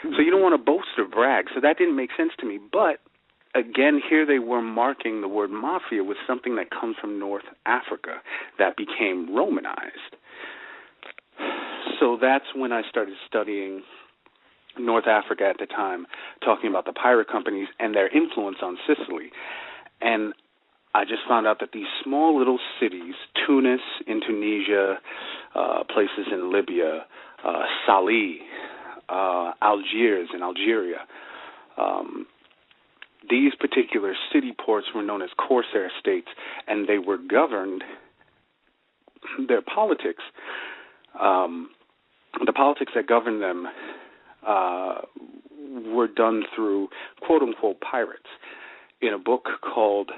So you don't want to boast or brag. So that didn't make sense to me. But, again, here they were marking the word mafia with something that comes from North Africa that became Romanized. So that's when I started studying North Africa at the time, talking about the pirate companies and their influence on Sicily. And I just found out that these small little cities, Tunis in Tunisia, places in Libya, Salih, Algiers in Algeria, these particular city ports were known as Corsair states, and they were governed, their politics, the politics that governed them were done through quote-unquote pirates. In a book called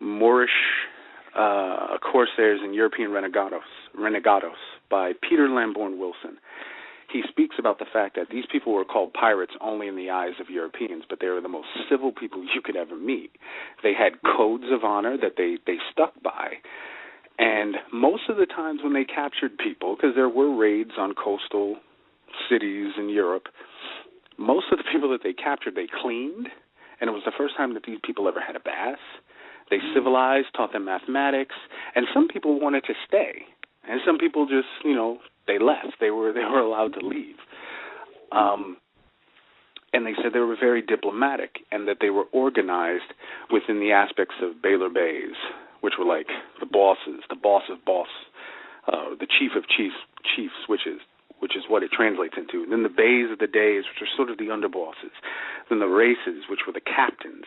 Moorish Corsairs and European Renegados by Peter Lambourne Wilson, he speaks about the fact that these people were called pirates only in the eyes of Europeans, but they were the most civil people you could ever meet. They had codes of honor that they stuck by. And most of the times when they captured people, because there were raids on coastal cities in Europe, most of the people that they captured, they cleaned, and it was the first time that these people ever had a bath. They civilized, taught them mathematics, and some people wanted to stay, and some people just, they left. They were allowed to leave. And they said they were very diplomatic and that they were organized within the aspects of Beylerbeys, which were like the bosses, the boss of boss, the chief of chiefs, which is what it translates into. And then the Beys of the Deys, which are sort of the underbosses. Then the Reises, which were the captains.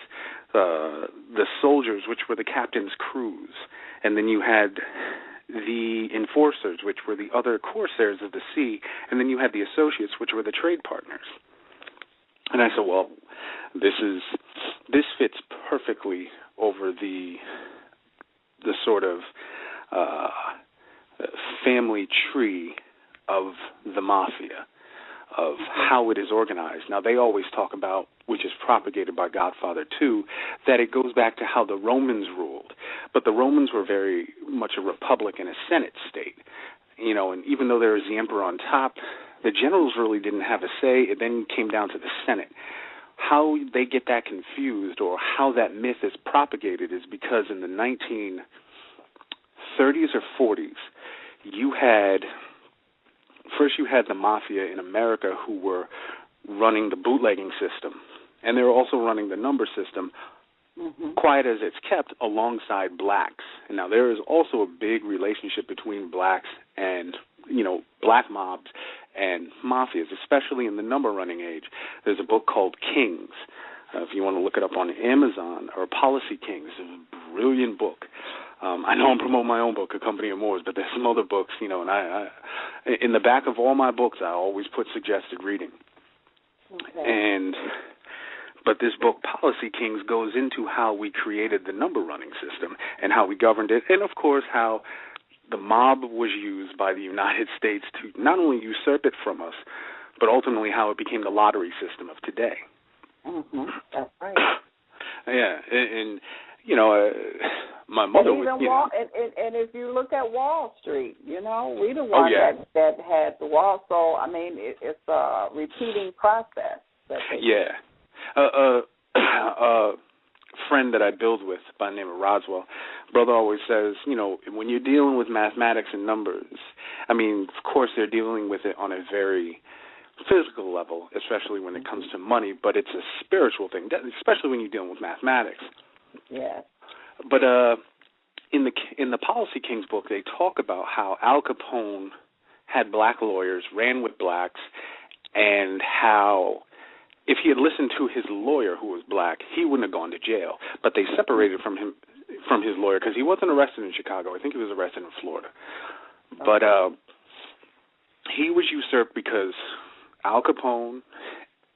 The soldiers, which were the captain's crews. And then you had the enforcers, which were the other Corsairs of the sea. And then you had the associates, which were the trade partners. And I said, well, this fits perfectly over the sort of family tree of the Mafia, of how it is organized. Now, they always talk about, which is propagated by Godfather 2, that it goes back to how the Romans ruled. But the Romans were very much a republic and a senate state. And even though there was the emperor on top, the generals really didn't have a say. It then came down to the Senate. How they get that confused, or how that myth is propagated, is because in the 1930s or 40s, you had the Mafia in America who were running the bootlegging system, and they were also running the number system, quiet as it's kept, alongside blacks. And now there is also a big relationship between blacks and, black mobs and mafias, especially in the number running age. There's a book called Kings. If you want to look it up on Amazon, or Policy Kings. It's a brilliant book. I know I'm promoting my own book, A Company of Moors, but there's some other books, and I in the back of all my books, I always put suggested reading. Okay. But this book, Policy Kings, goes into how we created the number running system and how we governed it, and of course how the mob was used by the United States to not only usurp it from us, but ultimately how it became the lottery system of today. That's right. Yeah, and my mother and would. And if you look at Wall Street, we the one that had the wall. So I mean, it's a repeating process. A friend that I build with by the name of Roswell, brother always says, when you're dealing with mathematics and numbers, I mean, of course they're dealing with it on a very physical level, especially when it comes to money, but it's a spiritual thing, especially when you're dealing with mathematics. Yeah. But in the Policy Kings book, they talk about how Al Capone had black lawyers, ran with blacks, and how if he had listened to his lawyer who was black, he wouldn't have gone to jail. But they separated from his lawyer because he wasn't arrested in Chicago. I think he was arrested in Florida. Okay. But he was usurped because Al Capone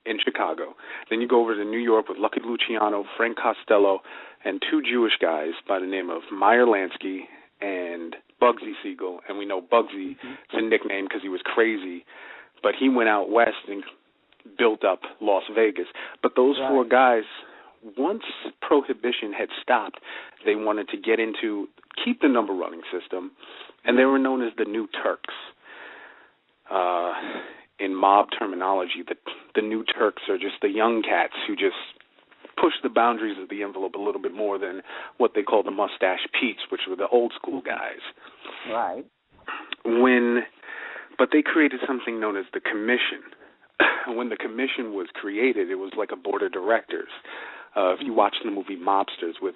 in Chicago. Then you go over to New York with Lucky Luciano, Frank Costello, and two Jewish guys by the name of Meyer Lansky and Bugsy Siegel. And we know Bugsy is a nickname because he was crazy, but he went out west and built up Las Vegas. But those four guys, once Prohibition had stopped, they wanted to keep the number running system, and they were known as the New Turks. in mob terminology, the new Turks are just the young cats who just push the boundaries of the envelope a little bit more than what they call the mustache Petes, which were the old school guys. Right. But they created something known as the Commission. When the Commission was created, it was like a board of directors. If you watch the movie Mobsters with,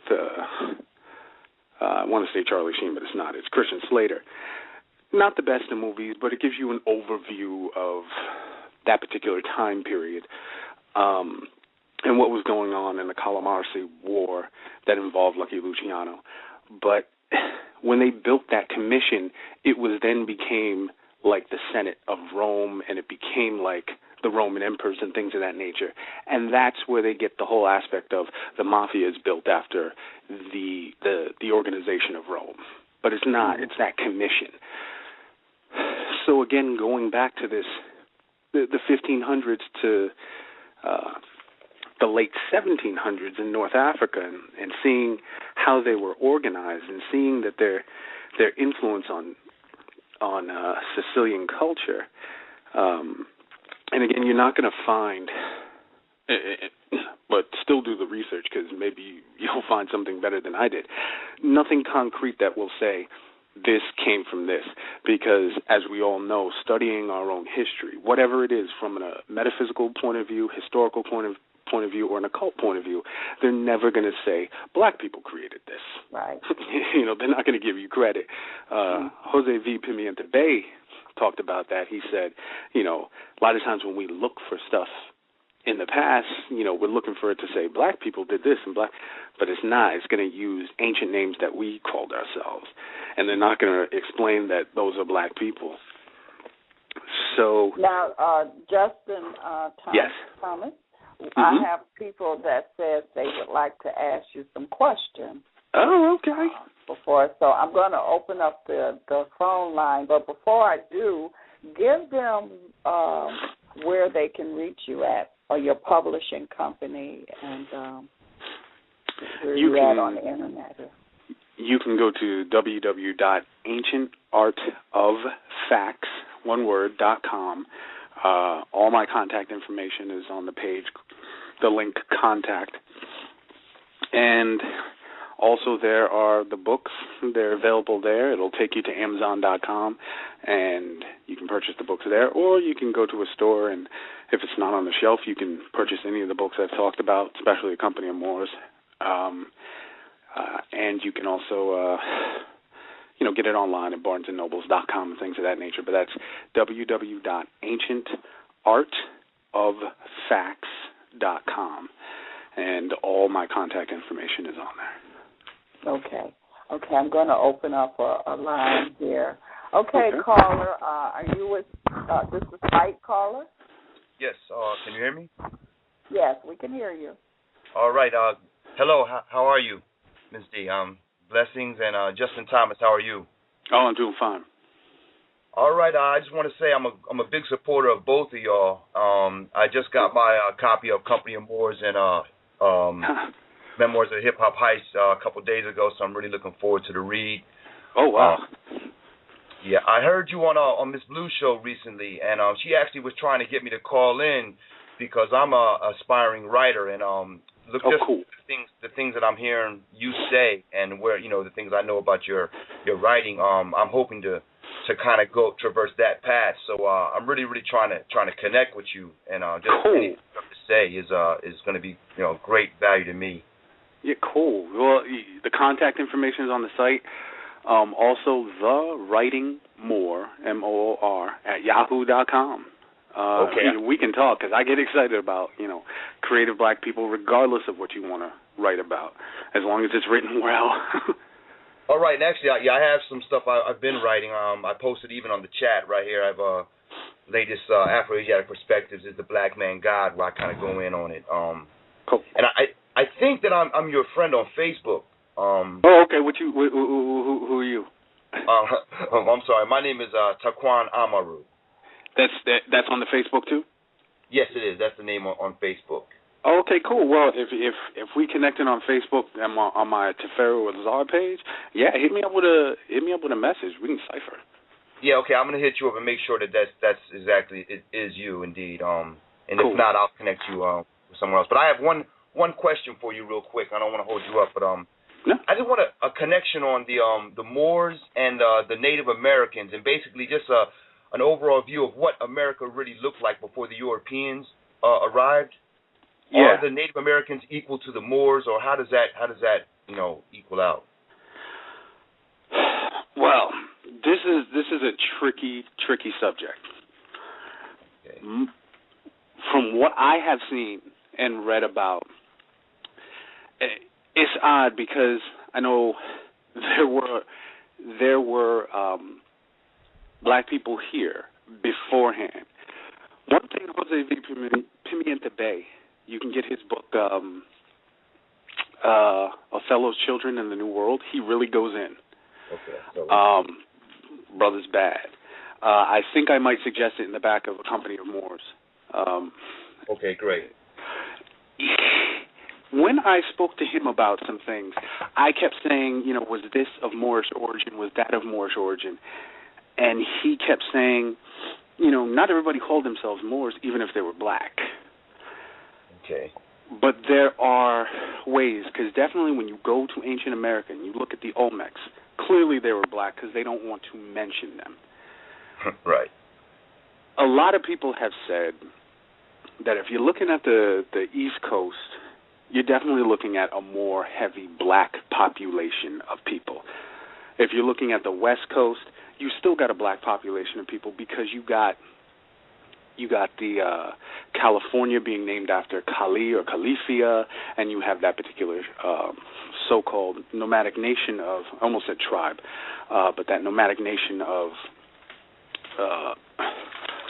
I want to say Charlie Sheen, but it's not. It's Christian Slater. Not the best of movies, but it gives you an overview of that particular time period and what was going on in the Calamarsi War that involved Lucky Luciano. But when they built that commission, it was then became like the Senate of Rome, and it became like the Roman emperors and things of that nature. And that's where they get the whole aspect of the Mafia is built after the organization of Rome. But it's not. It's that commission. So again, going back to this, the 1500s to the late 1700s in North Africa, and seeing how they were organized, and seeing that their influence on Sicilian culture. And again, you're not going to find, but still do the research, because maybe you'll find something better than I did. Nothing concrete that will say this came from this, because as we all know, studying our own history, whatever it is, from a metaphysical point of view, historical point of view, or an occult point of view, they're never going to say black people created this. Right. They're not going to give you credit. Jose V. Pimienta Bey talked about that. He said, a lot of times when we look for stuff in the past, we're looking for it to say black people did this and black, but it's not. It's going to use ancient names that we called ourselves, and they're not going to explain that those are black people. So now, Justin yes. Thomas, I have people that says they would like to ask you some questions. Oh, okay. So I'm going to open up the phone line, but before I do, give them where they can reach you at, or your publishing company, and where you're at on the internet. You can go to www.ancientartoffacts.com. All my contact information is on the page, the link contact. And also there are the books. They're available there. It'll take you to Amazon.com, and you can purchase the books there. Or you can go to a store, and if it's not on the shelf, you can purchase any of the books I've talked about, especially A Company of Moors. And you can also, get it online at barnesandnobles.com and things of that nature. But that's www.ancientartoffacts.com. And all my contact information is on there. Okay, I'm going to open up a line here. Okay, caller, are you with, this is Mike, caller? Yes, can you hear me? Yes, we can hear you. All right, hello, how are you, Ms. D? Blessings, and Justin Thomas, how are you? Oh, I'm doing fine. All right, I just want to say I'm a big supporter of both of y'all. I just got my copy of Company of Moors and Memoirs of Hip Hop Heist a couple of days ago, so I'm really looking forward to the read. Oh, wow. Yeah, I heard you on Miss Blue's show recently, and she actually was trying to get me to call in because I'm a aspiring writer, and cool. the things that I'm hearing you say, and where the things I know about your writing. I'm hoping to kind of traverse that path. So I'm really trying to connect with you, and just anything to say is going to be great value to me. Yeah, cool. Well, the contact information is on the site. Also, The Writing More, MOOR, at yahoo.com. Okay. We can talk, because I get excited about, creative black people, regardless of what you want to write about, as long as it's written well. All right, and actually, I have some stuff I've been writing. I posted even on the chat right here. I have latest Afro-Arabic perspectives is the Black Man God, where I kind of go in on it. Cool. And I think that I'm your friend on Facebook. Okay. Who are you? I'm sorry. My name is Taquan Amaru. That's on the Facebook too? Yes, it is. That's the name on Facebook. Okay, cool. Well, if we connected on Facebook and on my Teferu or Czar page, yeah, hit me up with a message. We can cipher. Yeah, okay. I'm gonna hit you up and make sure that that's exactly it is you indeed. And cool. if not, I'll connect you with someone else. But I have one question for you, real quick. I don't want to hold you up, but no. I just want a connection on the Moors and the Native Americans, and basically just an overall view of what America really looked like before the Europeans arrived. Yeah. Are the Native Americans equal to the Moors, or how does that equal out? Well, this is a tricky subject. Okay. From what I have seen and read about, it's odd because I know there were black people here beforehand. One thing Jose V. Pimienta Bay, you can get his book Othello's Children in the New World. He really goes in. Okay. Brother's bad. I think I might suggest it in the back of A Company of Moors. Okay, great. When I spoke to him about some things, I kept saying, was this of Moorish origin? Was that of Moorish origin? And he kept saying, not everybody called themselves Moors, even if they were black. Okay. But there are ways, because definitely when you go to ancient America and you look at the Olmecs, clearly they were black because they don't want to mention them. Right. A lot of people have said that if you're looking at the East Coast, you're definitely looking at a more heavy black population of people. If you're looking at the West Coast, you still got a black population of people because you got the California being named after Cali or Califia, and you have that particular so-called nomadic nation of, I almost said tribe, but that nomadic nation of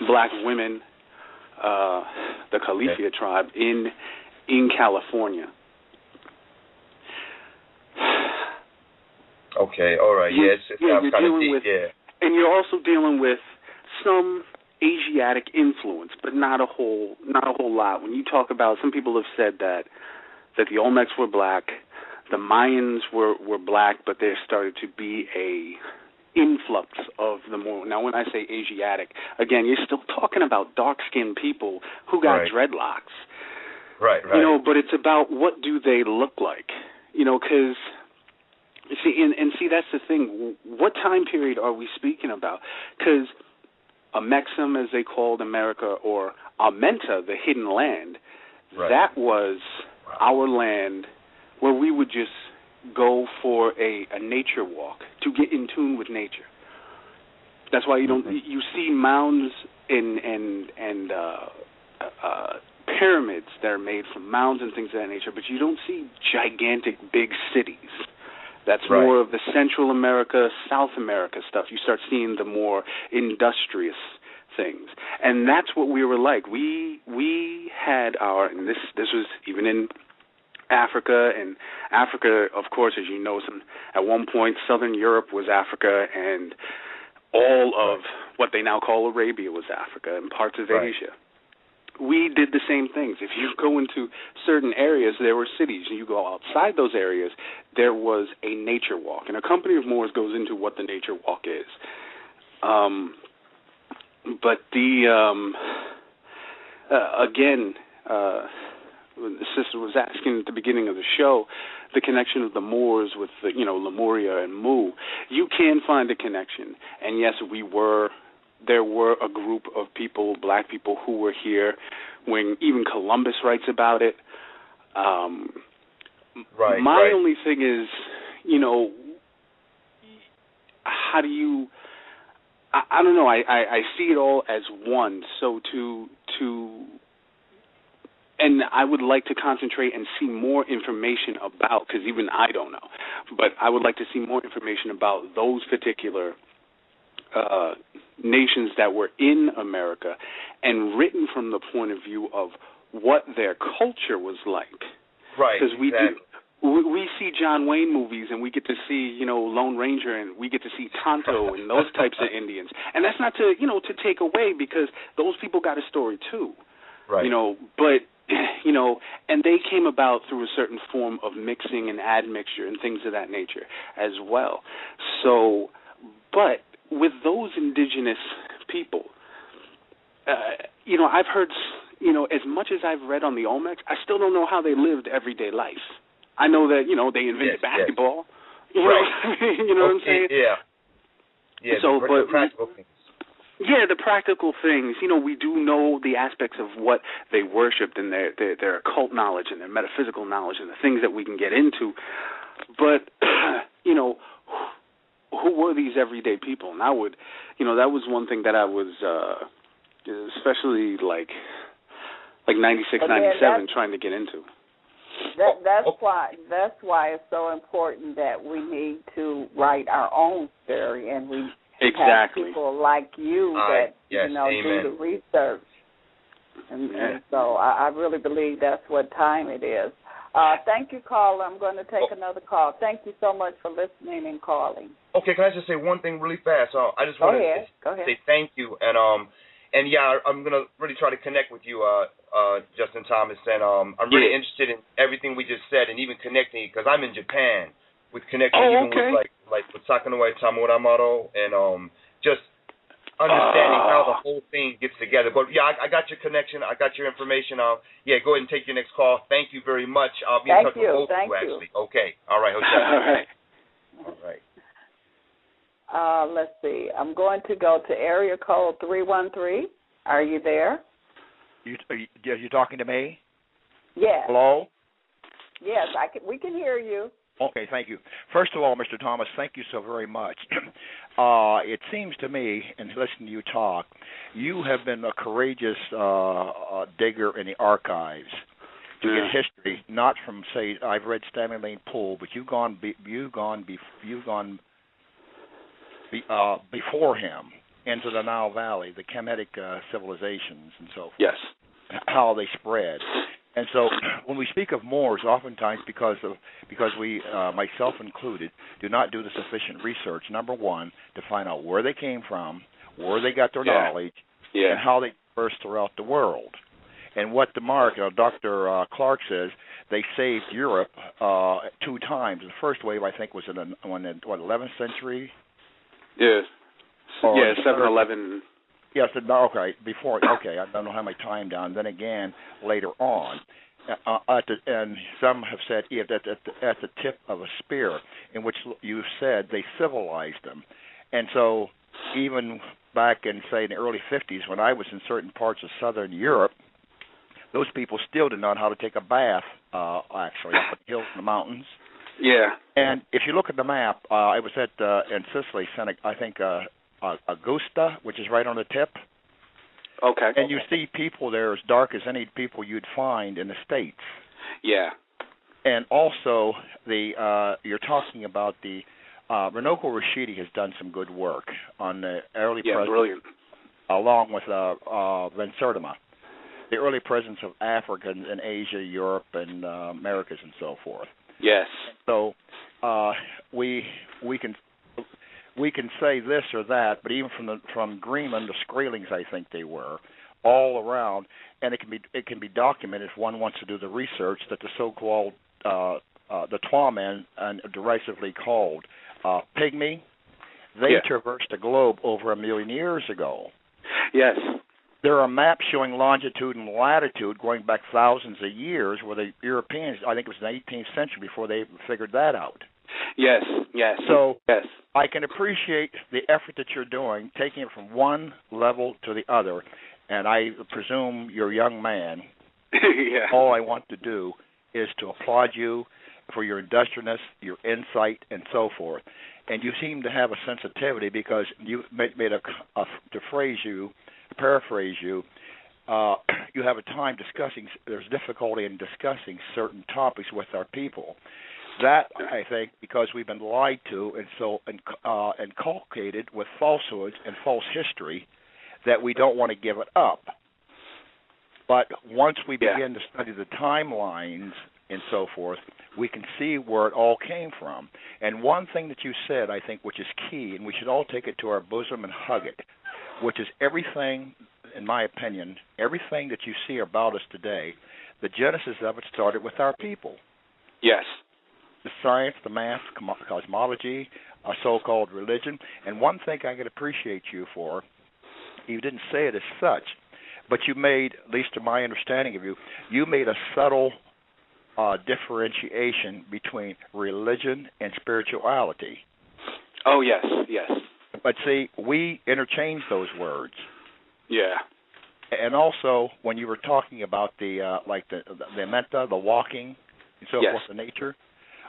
black women, the Califia tribe in California. Okay, all right, yes. You're dealing with, and you're also dealing with some Asiatic influence, but not a whole lot. When you talk about, some people have said that the Olmecs were black, the Mayans were black, but there started to be a influx of the more. Now, when I say Asiatic, again, you're still talking about dark-skinned people who got dreadlocks. Right. But it's about what do they look like, because see, that's the thing. What time period are we speaking about? Because Amexem, as they called America, or Amenta, the hidden land, that was our land where we would just go for a nature walk to get in tune with nature. That's why you see mounds and pyramids that are made from mounds and things of that nature, but you don't see gigantic big cities. That's more of the Central America, South America stuff. You start seeing the more industrious things. And that's what we were like. We had and this was even in Africa, and Africa, of course, as you know, at one point, Southern Europe was Africa, and all of what they now call Arabia was Africa, and parts of Asia. We did the same things. If you go into certain areas, there were cities. You go outside those areas, there was a nature walk. And A Company of Moors goes into what the nature walk is. But again, the sister was asking at the beginning of the show, the connection of the Moors with Lemuria and Mu. You can find a connection. And yes, there were a group of people, black people, who were here when even Columbus writes about it. My only thing is, how do you? I don't know. I see it all as one. So and I would like to concentrate and see more information about, because even I don't know, but I would like to see more information about those particular nations that were in America, and written from the point of view of what their culture was like. Right. Because we see John Wayne movies, and we get to see Lone Ranger, and we get to see Tonto and those types of Indians. And that's not to to take away, because those people got a story too. Right. But and they came about through a certain form of mixing and admixture and things of that nature as well. So, but with those indigenous people, I've heard, as much as I've read on the Olmecs, I still don't know how they lived everyday life. I know that, they invented basketball. Yes. You know what I'm saying? Yeah. Yeah, so, the practical things. Yeah, the practical things. We do know the aspects of what they worshipped and their occult knowledge and their metaphysical knowledge and the things that we can get into. But, who were these everyday people? And I would, that was one thing that I was, especially like 96, 97, trying to get into. That's why it's so important that we need to write our own story, and we have people like you that do the research. And so I really believe that's what time it is. Thank you, caller. I'm going to take another call. Thank you so much for listening and calling. Okay, can I just say one thing really fast? I just want to say thank you, and I'm going to really try to connect with you, Justin Thomas, and I'm really interested in everything we just said, and even connecting, because I'm in Japan, with connecting with with Sakanoi Tamuramaro, and just understanding how the whole thing gets together. But I got your connection, I got your information. Go ahead and take your next call. Thank you very much. I'll be in touch with both of you, actually. Okay, all right, Jose. All right. Let's see. I'm going to go to area code 313. Are you there? You talking to me? Yes. Hello? Yes, we can hear you. Okay, thank you. First of all, Mr. Thomas, thank you so very much. It seems to me, in listening to you talk, you have been a courageous digger in the archives to get history, not from, say, I've read Stanley Lane Poole, but you've gone before him into the Nile Valley, the Kemetic civilizations and so forth. Yes. How they spread. And so when we speak of Moors, oftentimes because we, myself included, do not do the sufficient research, number one, to find out where they came from, where they got their knowledge, and how they dispersed throughout the world. And what Dr. Clark says, they saved Europe 2 times. The first wave, I think, was in the 11th century? Yes. 711. Yes, okay, before, okay, I don't have my time down. Then again, later on, and some have said at the tip of a spear, in which you said they civilized them. And so even back in, say, in the early 50s, when I was in certain parts of southern Europe, those people still did not know how to take a bath, actually, up in the hills and the mountains. Yeah. And if you look at the map, I was in Sicily, I think, Augusta, which is right on the tip. Okay. And you see people there as dark as any people you'd find in the States. Yeah. And also, you're talking about the Rinoko Rashidi has done some good work on the early presence. Yeah, brilliant. Along with Van Sertima, the early presence of Africa and Asia, Europe, and Americas, and so forth. Yes. So we can say this or that, but even from Greenland to Skrelings, I think they were all around, and it can be documented if one wants to do the research that the so-called the Twamen, and derisively called Pygmy, they traversed the globe over 1 million years ago. Yes. There are maps showing longitude and latitude going back thousands of years, where the Europeans, I think it was the 18th century before they figured that out. Yes. So I can appreciate the effort that you're doing, taking it from one level to the other, and I presume you're a young man. Yeah. All I want to do is to applaud you for your industriousness, your insight, and so forth. And you seem to have a sensitivity because you made to paraphrase you, you have a time discussing, there's difficulty in discussing certain topics with our people. That, I think, because we've been lied to and so inculcated with falsehoods and false history, that we don't want to give it up. But once we begin to study the timelines and so forth, we can see where it all came from. And one thing that you said, I think, which is key, and we should all take it to our bosom and hug it, which is everything, in my opinion, everything that you see about us today, the genesis of it started with our people. Yes. The science, the math, cosmology, a so-called religion. And one thing I can appreciate you for, you didn't say it as such, but you made, at least to my understanding of you, you made a subtle differentiation between religion and spirituality. Oh, yes, yes. But see, we interchange those words. Yeah. And also, when you were talking about the metta, the walking, and so forth, the nature,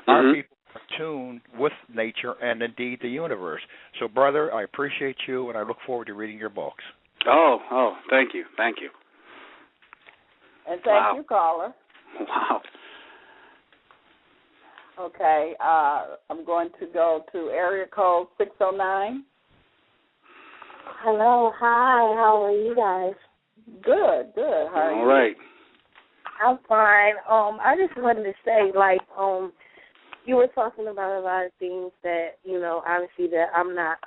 our people are tuned with nature and indeed the universe. So, brother, I appreciate you, and I look forward to reading your books. Oh, thank you. And thank you, caller. Wow. Okay, I'm going to go to area code 609. Hello, hi, how are you guys? Good. How are you? All right. I'm fine. I just wanted to say, you were talking about a lot of things that, obviously that I'm not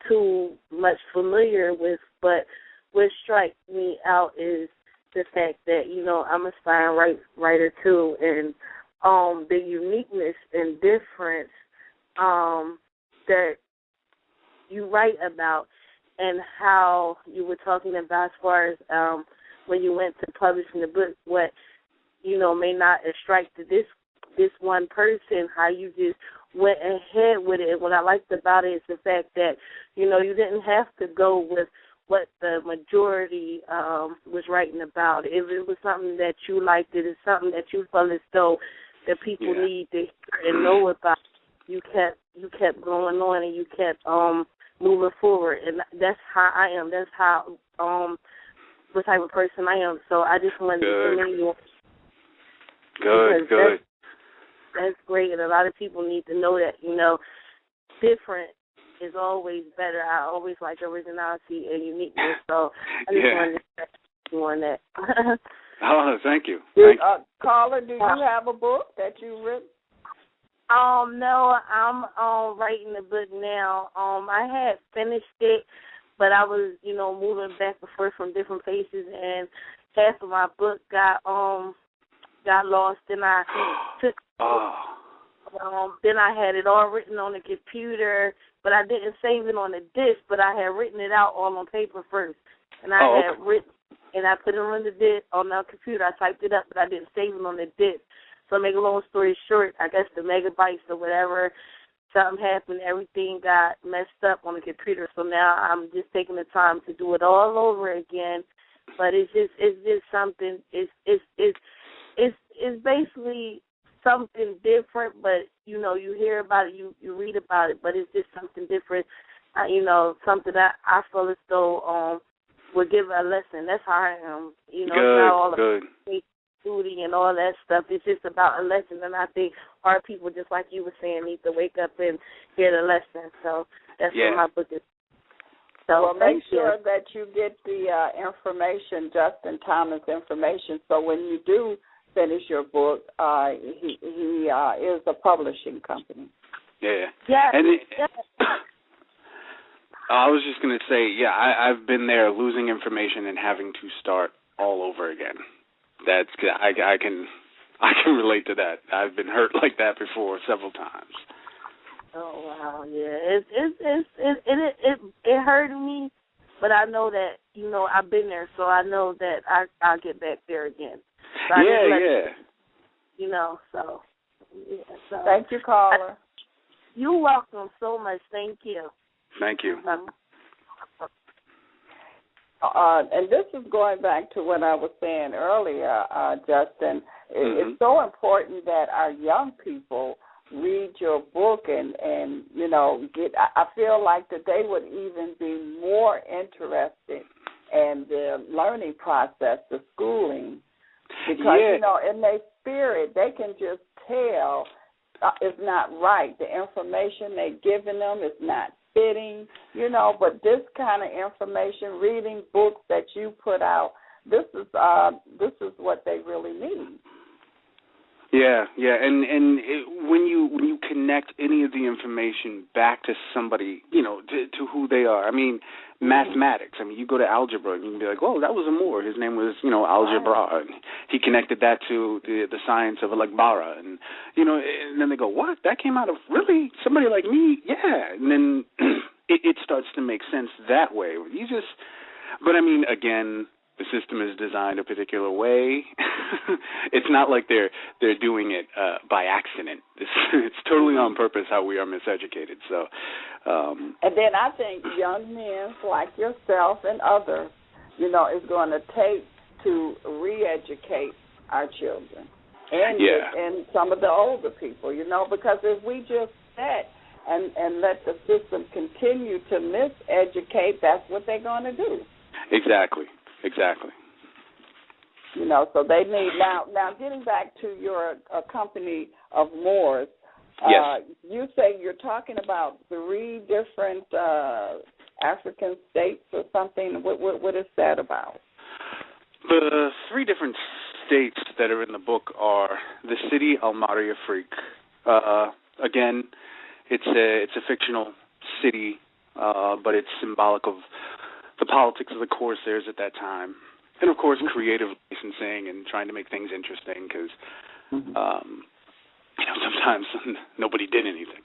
too much familiar with, but what strikes me out is the fact that, I'm a aspiring writer too, and the uniqueness and difference that you write about, and how you were talking about as far as when you went to publishing the book, what may not have struck to this one person, how you just went ahead with it. And what I liked about it is the fact that you didn't have to go with what the majority was writing about. If it was something that you liked, it is something that you felt as though that people need to hear and know about. You kept going on, and you kept moving forward, and that's how I am. That's how what type of person I am. So I just wanted to commend you. Good. That's great, and a lot of people need to know that. Different is always better. I always like originality and uniqueness. So I just wanted to thank you on that. Oh, thank you. Caller, do you have a book that you've written? No, I'm writing the book now. I had finished it, but I was, moving back and forth from different places, and half of my book got lost, and I took. Then I had it all written on the computer, but I didn't save it on the disc. But I had written it out all on paper first, and I had written, and I put it on the disc on the computer. I typed it up, but I didn't save it on the disc. So to make a long story short, I guess the megabytes or whatever, something happened, everything got messed up on the computer. So now I'm just taking the time to do it all over again. But it's just something. It's basically something different. But you hear about it, you read about it, but it's just something different. Something that I feel as though would give a lesson. That's how I am. Not all good. Duty and all that stuff. It's just about a lesson, and I think our people, just like you were saying, need to wake up and hear the lesson. So that's what my book is. So make sure that you get the information, Justin Thomas information, so when you do finish your book, he is a publishing company. Yeah. And I was just going to say, I've been there losing information and having to start all over again. That's I can relate to that. I've been hurt like that before several times. Oh wow, yeah. It hurt me, but I know that I've been there, so I know that I'll get back there again. So So thank you, caller. You're welcome so much. Thank you. Thank you. And this is going back to what I was saying earlier, Justin. It's so important that our young people read your book and get. I feel like that they would even be more interested in the learning process, the schooling, because in their spirit they can just tell it's not right. The information they're giving them is not fitting, but this kind of information, reading books that you put out, this is what they really need. Yeah, and when you connect any of the information back to somebody, to who they are. I mean, mathematics. I mean, you go to algebra and you can be like, "Oh, that was a Moor. His name was, Algebra." And he connected that to the science of bara, and and then they go, "What? That came out of really somebody like me?" Yeah, and then it starts to make sense that way. But I mean, again, the system is designed a particular way. It's not like they're doing it by accident. It's totally on purpose how we are miseducated. So, and then I think young men like yourself and others, is going to take to re-educate our children and some of the older people, because if we just sit and let the system continue to miseducate, that's what they're going to do. Exactly. So they need now. Getting back to your company of Moors, yes. You say you're talking about 3 different African states or something. What is that about? The 3 different states that are in the book are the city Al-Mari Afrique. Again, it's a fictional city, but it's symbolic of the politics of the Corsairs at that time. And, of course, creative licensing and trying to make things interesting because, sometimes nobody did anything.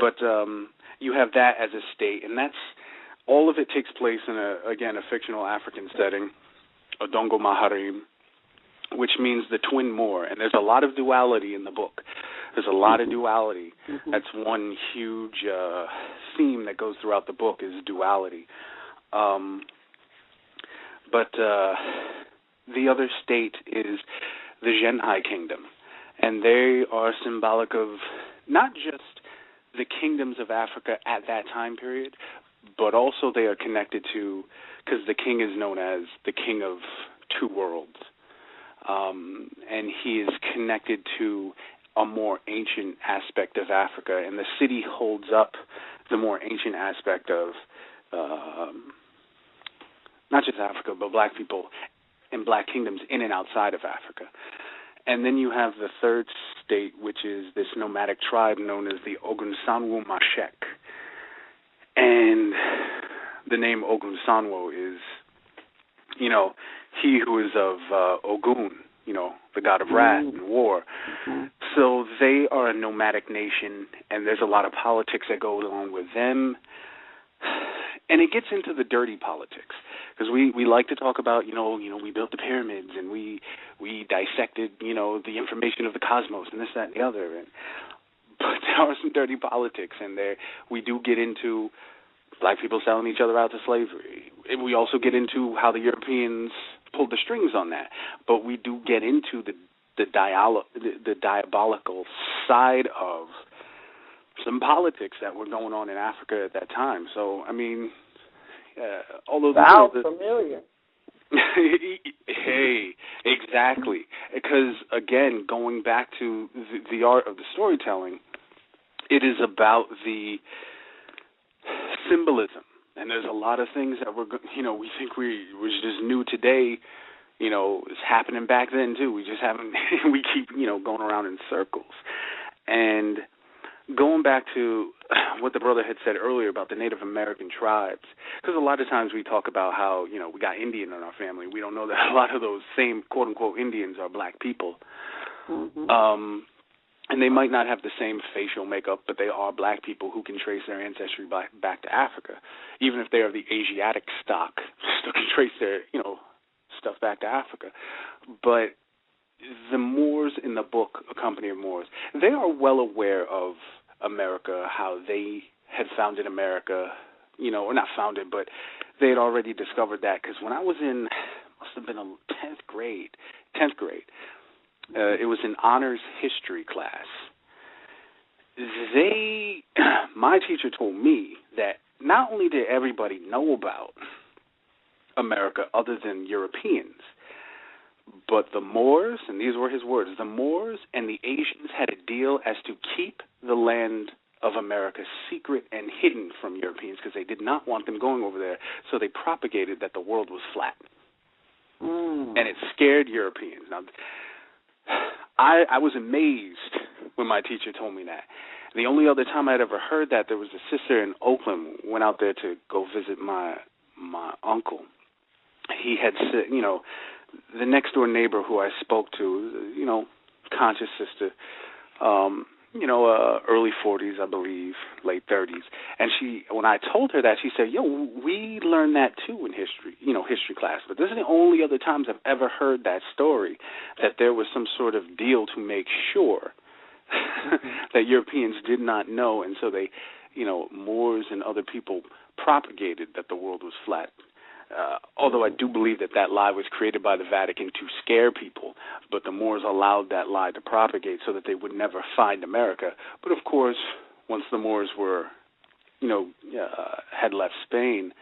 But you have that as a state, and that's all of it takes place in, a fictional African setting, Odongo Maharim, which means the twin Moor. And there's a lot of duality in the book. There's a lot of duality. That's one huge theme that goes throughout the book is duality. But the other state is the Genhai Kingdom, and they are symbolic of not just the kingdoms of Africa at that time period, but also they are connected to, because the king is known as the king of 2 worlds, and he is connected to a more ancient aspect of Africa, and the city holds up the more ancient aspect of not just Africa, but black people and black kingdoms in and outside of Africa. And then you have the 3rd state, which is this nomadic tribe known as the Ogunsanwo Mashek. And the name Ogunsanwo is, he who is of Ogun, the god of wrath and war. So they are a nomadic nation, and there's a lot of politics that go along with them. And it gets into the dirty politics because we like to talk about, we built the pyramids and we dissected, the information of the cosmos and this, that, and the other. But there are some dirty politics, and we do get into black people selling each other out to slavery. And we also get into how the Europeans pulled the strings on that. But we do get into the diabolical side of some politics that were going on in Africa at that time. So, I mean, although sounds familiar. Hey, exactly. Because, again, going back to the art of the storytelling, it is about the symbolism. And there's a lot of things that we think we just knew today, is happening back then too. We just haven't, we keep, going around in circles. And going back to what the brother had said earlier about the Native American tribes, because a lot of times we talk about how, we got Indian in our family. We don't know that a lot of those same quote-unquote Indians are black people. And they might not have the same facial makeup, but they are black people who can trace their ancestry back to Africa. Even if they are the Asiatic stock, still can trace their, stuff back to Africa. But the Moors in the book, A Company of Moors, they are well aware of America, how they had founded America, or not founded, but they had already discovered that. Because when I was in, must have been 10th grade, it was an honors history class. My teacher told me that not only did everybody know about America other than Europeans, but the Moors, and these were his words, the Moors and the Asians had a deal as to keep the land of America secret and hidden from Europeans because they did not want them going over there, so they propagated that the world was flat. And it scared Europeans. Now, I was amazed when my teacher told me that. The only other time I'd ever heard that, there was a sister in Oakland went out there to go visit my my uncle, he had said, the next door neighbor who I spoke to, conscious sister, early 40s, I believe, late 30s. And when I told her that, she said, we learned that too in history, history class. But this is the only other times I've ever heard that story, that there was some sort of deal to make sure that Europeans did not know. And so they, Moors and other people propagated that the world was flat. Although I do believe that lie was created by the Vatican to scare people, but the Moors allowed that lie to propagate so that they would never find America. But of course, once the Moors were, had left Spain,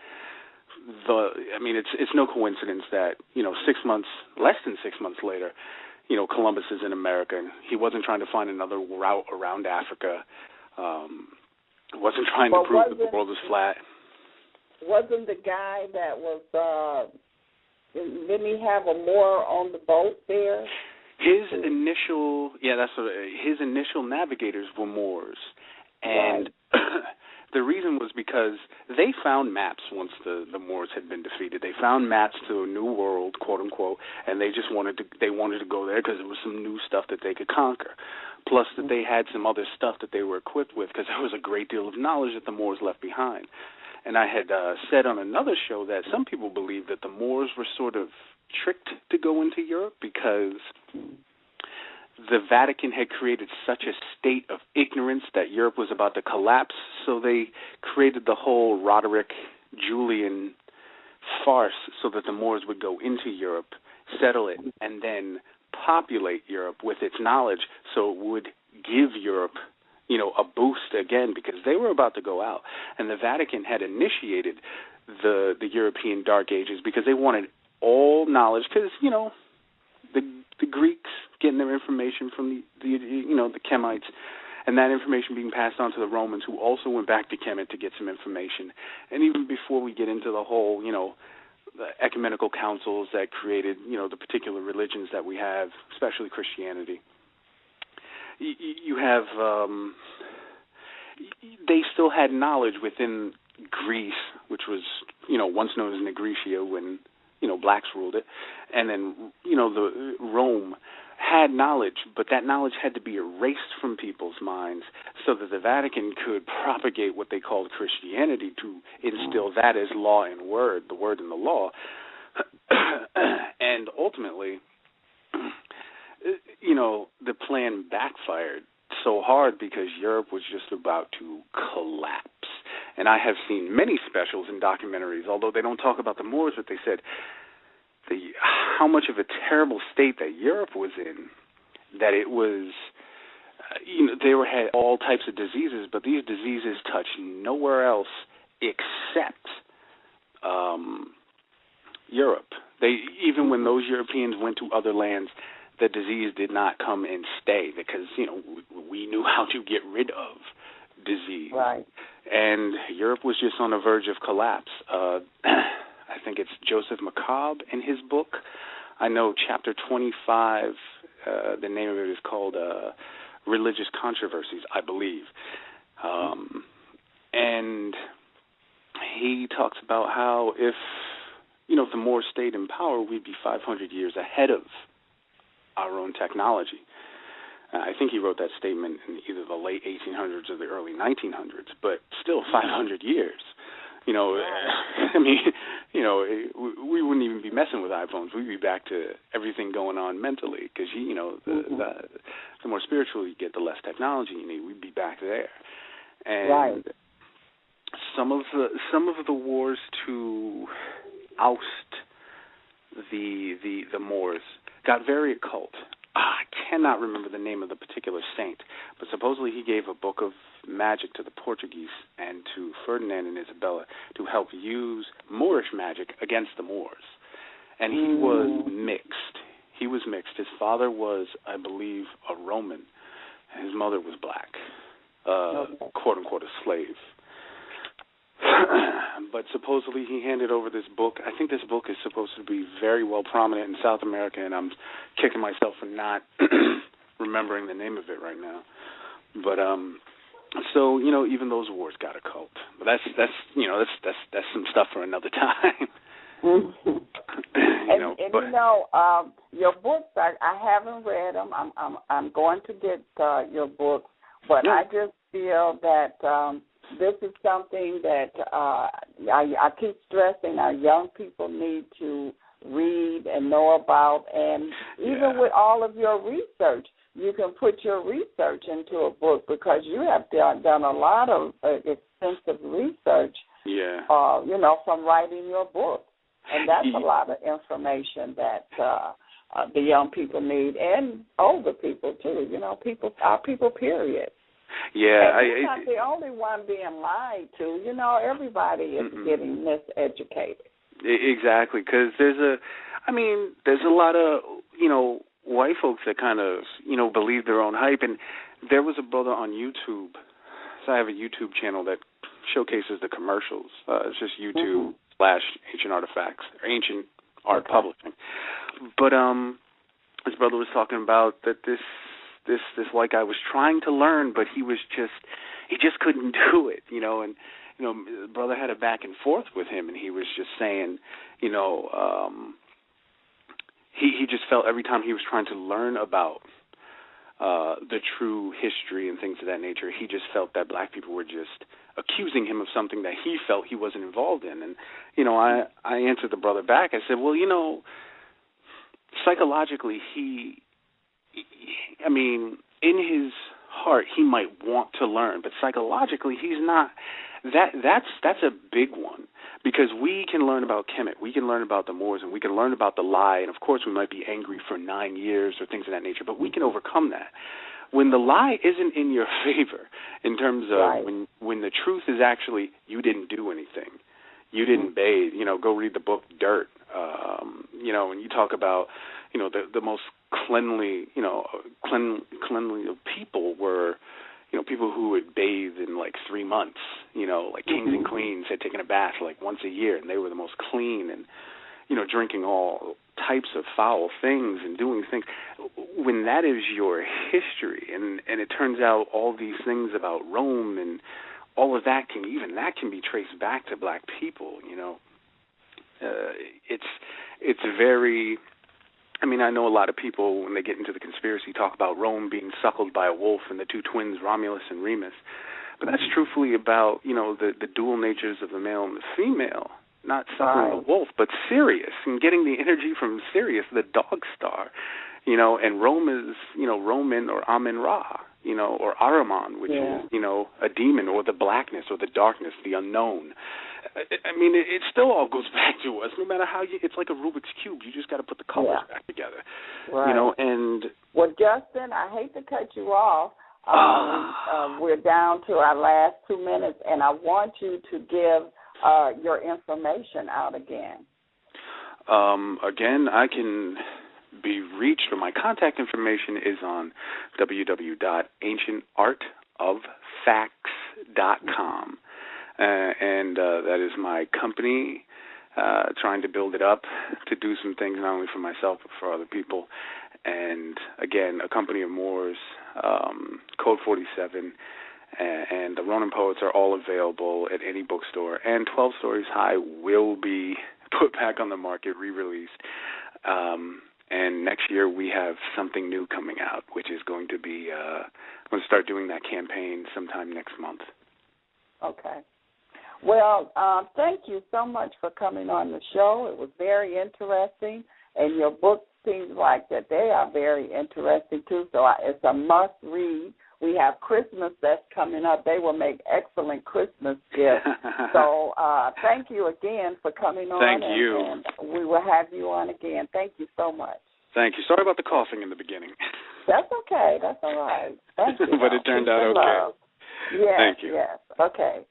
it's no coincidence that less than 6 months later, Columbus is in America. He wasn't trying to find another route around Africa. Wasn't trying to prove that the world was flat. Wasn't the guy that was, didn't he have a Moor on the boat there? His initial navigators were Moors. And the reason was because they found maps once the Moors had been defeated. They found maps to a new world, quote unquote, and they just wanted to go there because there was some new stuff that they could conquer. Plus that they had some other stuff that they were equipped with, because there was a great deal of knowledge that the Moors left behind. And I had said on another show that some people believe that the Moors were sort of tricked to go into Europe because the Vatican had created such a state of ignorance that Europe was about to collapse, so they created the whole Roderick-Julian farce so that the Moors would go into Europe, settle it, and then populate Europe with its knowledge so it would give Europe a boost again, because they were about to go out. And the Vatican had initiated the European Dark Ages because they wanted all knowledge, because, the Greeks getting their information from the Chemites, and that information being passed on to the Romans, who also went back to Kemet to get some information. And even before we get into the whole, the ecumenical councils that created, the particular religions that we have, especially Christianity, you have, they still had knowledge within Greece, which was, once known as Nigritia when, blacks ruled it. And then, the Rome had knowledge, but that knowledge had to be erased from people's minds so that the Vatican could propagate what they called Christianity, to instill that as law and word, the word and the law. And ultimately, the plan backfired so hard because Europe was just about to collapse. And I have seen many specials and documentaries, although they don't talk about the Moors, but they said how much of a terrible state that Europe was in, that it was, they had all types of diseases, but these diseases touched nowhere else except Europe. Even when those Europeans went to other lands, the disease did not come and stay, because, we knew how to get rid of disease. Right. And Europe was just on the verge of collapse. I think it's Joseph Macabre in his book. I know chapter 25, the name of it is called Religious Controversies, I believe. And he talks about how if the Moors stayed in power, we'd be 500 years ahead of our own technology. I think he wrote that statement in either the late 1800s or the early 1900s, but still 500 years. We wouldn't even be messing with iPhones. We'd be back to everything going on mentally, because, the more spiritual you get, the less technology you need. We'd be back there. And some of the wars to oust the Moors got very occult. I cannot remember the name of the particular saint, but supposedly he gave a book of magic to the Portuguese and to Ferdinand and Isabella to help use Moorish magic against the Moors. And he was mixed. His father was, I believe, a Roman, and his mother was black, quote-unquote a slave. But supposedly he handed over this book. I think this book is supposed to be very well prominent in South America, and I'm kicking myself for not remembering the name of it right now. But So, even those wars got a cult. But that's some stuff for another time. Mm-hmm. Your books, I haven't read them. I'm going to get your books, but I just feel that this is something that I keep stressing our young people need to read and know about, and even with all of your research, you can put your research into a book because you have done a lot of extensive research, from writing your book. And that's a lot of information that the young people need, and older people too. Our people, period. Yeah, and you're not the only one being lied to. Everybody is getting miseducated. Exactly, because there's a lot of white folks that kind of believe their own hype. And there was a brother on YouTube. So I have a YouTube channel that showcases the commercials. It's just YouTube. /Ancient Artifacts, or Ancient Art Publishing. But this brother was talking about that this white guy was trying to learn, but he just couldn't do it, and the brother had a back and forth with him, and he was just saying, he just felt every time he was trying to learn about the true history and things of that nature, he just felt that black people were just accusing him of something that he felt he wasn't involved in. And, I answered the brother back. I said, well, psychologically, in his heart, he might want to learn, but psychologically, he's not. That's a big one, because we can learn about Kemet, we can learn about the Moors, and we can learn about the lie, and of course we might be angry for 9 years or things of that nature, but we can overcome that. When the lie isn't in your favor, in terms of when the truth is actually you didn't do anything, you didn't bathe, go read the book Dirt, and you talk about, the most cleanly of people were, people who would bathe in like 3 months, like kings and queens had taken a bath like once a year, and they were the most clean, and, drinking all types of foul things and doing things. When that is your history, and it turns out all these things about Rome and all of that can be traced back to black people, it's very... I know a lot of people, when they get into the conspiracy, talk about Rome being suckled by a wolf and the two twins, Romulus and Remus. But that's truthfully about, the dual natures of the male and the female, not suckling a wolf, but Sirius, and getting the energy from Sirius, the dog star, and Rome is, Roman or Amen-Ra, or Ahriman, which is, a demon, or the blackness or the darkness, the unknown. It still all goes back to us, no matter how it's like a Rubik's Cube. You just got to put the colors back together, and... Well, Justin, I hate to cut you off. We're down to our last 2 minutes, and I want you to give your information out again. Again, I can be reached, or my contact information is on www.ancientartoffacts.com. And that is my company, trying to build it up to do some things not only for myself but for other people. And again, a company of Moors, Code 47, and the Ronin Poets are all available at any bookstore. And 12 Stories High will be put back on the market, re-released. And next year we have something new coming out, which is going to be, I'm going to start doing that campaign sometime next month. Okay. Well, thank you so much for coming on the show. It was very interesting, and your books seem like that they are very interesting too, so it's a must-read. We have Christmas that's coming up. They will make excellent Christmas gifts. So thank you again for coming on. Thank you. And we will have you on again. Thank you so much. Thank you. Sorry about the coughing in the beginning. That's okay. That's all right. Thank you. But it turned out okay. Yes, thank you. Yes. Okay.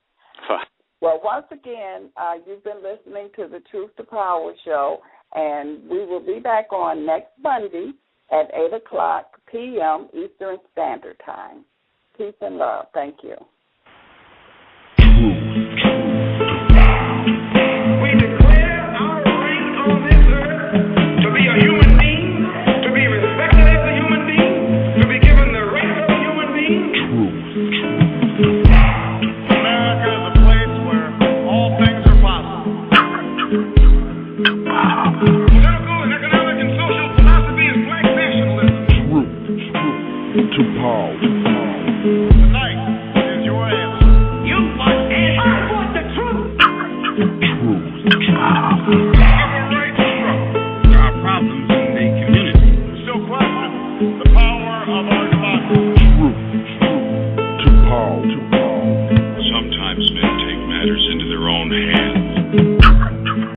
Bye. Well, once again, you've been listening to the Truth to Power show, and we will be back on next Monday at 8 o'clock p.m. Eastern Standard Time. Peace and love. Thank you. We declare our right on this earth to be a human being, to be respected as a human being, to be given the rights of a human being. The power of our democracy. Truth to power. Sometimes men take matters into their own hands.